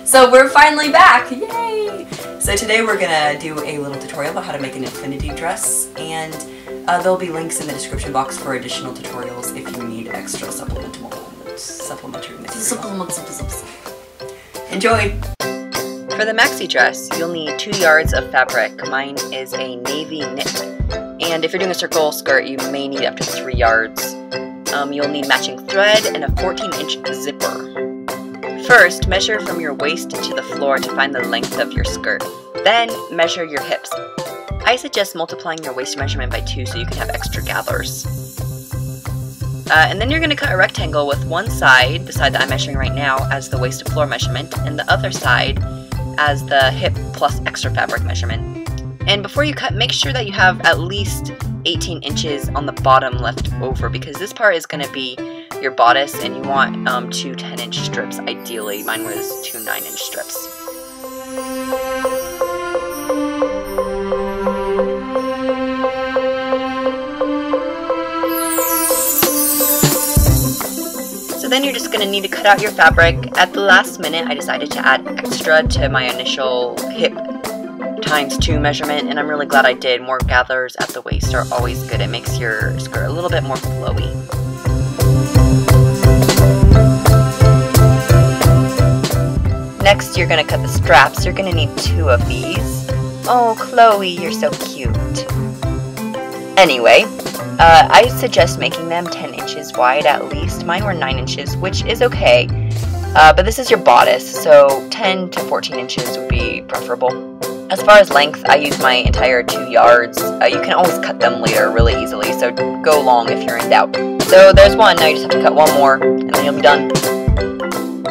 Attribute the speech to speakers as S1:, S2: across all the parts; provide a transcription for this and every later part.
S1: So we're finally back! Yay! So today we're gonna do a little tutorial about how to make an infinity dress, and there'll be links in the description box for additional tutorials if you need extra supplementary material. Enjoy! For the maxi dress, you'll need 2 yards of fabric. Mine is a navy knit. And if you're doing a circle skirt, you may need up to 3 yards. You'll need matching thread and a 14-inch zipper. First, measure from your waist to the floor to find the length of your skirt. Then, measure your hips. I suggest multiplying your waist measurement by 2 so you can have extra gathers. And then you're going to cut a rectangle with one side, the side that I'm measuring right now, as the waist to floor measurement, and the other side as the hip plus extra fabric measurement. And before you cut, make sure that you have at least 18 inches on the bottom left over, because this part is going to be your bodice, and you want 2 10-inch strips ideally. Mine was 2 9-inch strips. So then you're just going to need to cut out your fabric. At the last minute, I decided to add extra to my initial hip ×2 measurement, and I'm really glad I did. More gathers at the waist are always good. It makes your skirt a little bit more flowy. Next, you're going to cut the straps. You're going to need 2 of these. Oh, Chloe, you're so cute. Anyway, I suggest making them 10 inches wide at least. Mine were 9 inches, which is okay. But this is your bodice, so 10 to 14 inches would be preferable. As far as length, I use my entire 2 yards. You can always cut them later really easily, so go long if you're in doubt. So there's one. Now you just have to cut one more, and then you'll be done.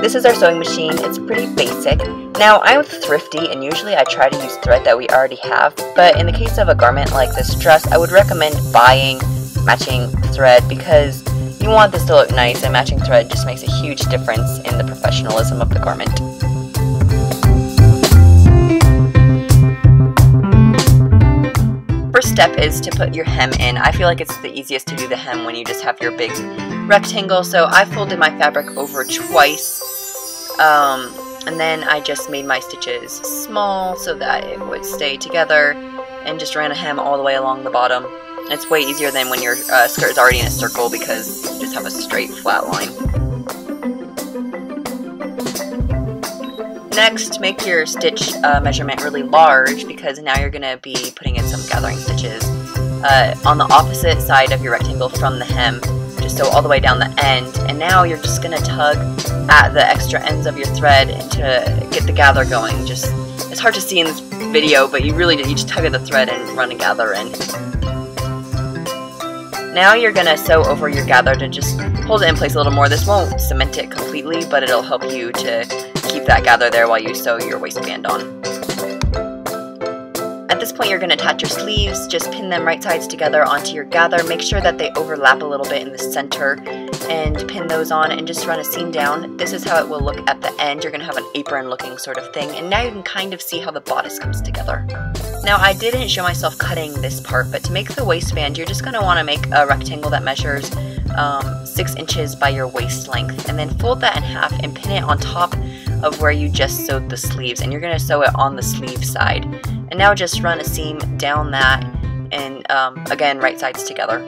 S1: This is our sewing machine. It's pretty basic. Now, I'm thrifty, and usually I try to use thread that we already have, but in the case of a garment like this dress, I would recommend buying matching thread because you want this to look nice, and matching thread just makes a huge difference in the professionalism of the garment. First step is to put your hem in. I feel like it's the easiest to do the hem when you just have your big rectangle, so I folded my fabric over twice, and then I just made my stitches small so that it would stay together, and just ran a hem all the way along the bottom. It's way easier than when your skirt is already in a circle because you just have a straight flat line. Next, make your stitch measurement really large because now you're going to be putting in some gathering stitches on the opposite side of your rectangle from the hem, just so all the way down the end. And now you're just going to tug at the extra ends of your thread to get the gather going. It's hard to see in this video, but you just tug at the thread and run a gather in. Now you're going to sew over your gather to just hold it in place a little more. This won't cement it completely, but it'll help you to keep that gather there while you sew your waistband on. At this point, you're going to attach your sleeves. Just pin them right sides together onto your gather. Make sure that they overlap a little bit in the center and pin those on and just run a seam down. This is how it will look at the end. You're going to have an apron looking sort of thing, and now you can kind of see how the bodice comes together. Now, I didn't show myself cutting this part, but to make the waistband, you're just going to want to make a rectangle that measures 6 inches by your waist length, and then fold that in half and pin it on top of where you just sewed the sleeves, and you're going to sew it on the sleeve side. And now just run a seam down that, and again, right sides together.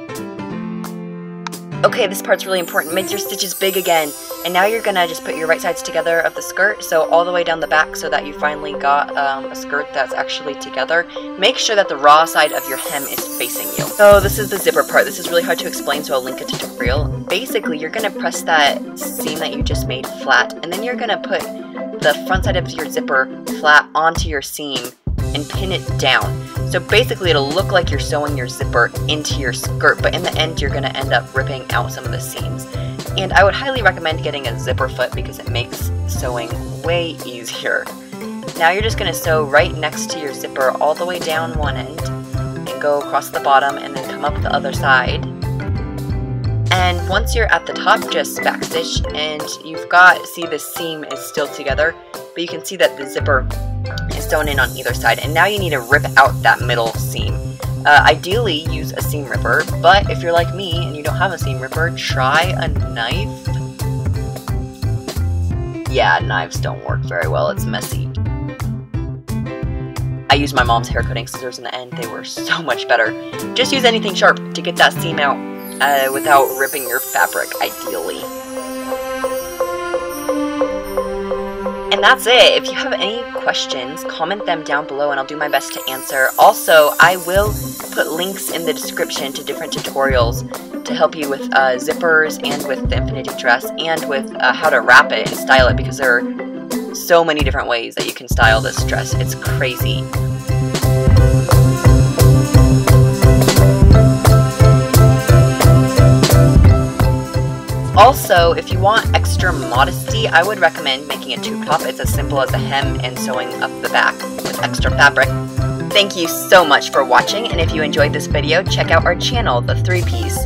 S1: Okay, this part's really important. Make your stitches big again, and now you're gonna just put your right sides together of the skirt, so all the way down the back, so that you finally got a skirt that's actually together. Make sure that the raw side of your hem is facing you. So this is the zipper part. This is really hard to explain, so I'll link a tutorial. Basically, you're gonna press that seam that you just made flat, and then you're gonna put the front side of your zipper flat onto your seam and pin it down. So basically it'll look like you're sewing your zipper into your skirt, but in the end you're going to end up ripping out some of the seams. And I would highly recommend getting a zipper foot because it makes sewing way easier. Now you're just going to sew right next to your zipper all the way down one end and go across the bottom and then come up the other side. And once you're at the top, just backstitch, and see the seam is still together, but you can see that the zipper is sewn in on either side, and now you need to rip out that middle seam. Ideally, use a seam ripper, but if you're like me and you don't have a seam ripper, try a knife. Yeah, knives don't work very well, it's messy. I used my mom's hair cutting scissors in the end. They were so much better. Just use anything sharp to get that seam out without ripping your fabric, ideally. And that's it. If you have any questions, comment them down below and I'll do my best to answer. Also, I will put links in the description to different tutorials to help you with zippers and with the infinity dress and with how to wrap it and style it, because there are so many different ways that you can style this dress. It's crazy. Also, if you want extra modesty, I would recommend making a tube top. It's as simple as a hem and sewing up the back with extra fabric. Thank you so much for watching, and if you enjoyed this video, check out our channel, The 3 Piece.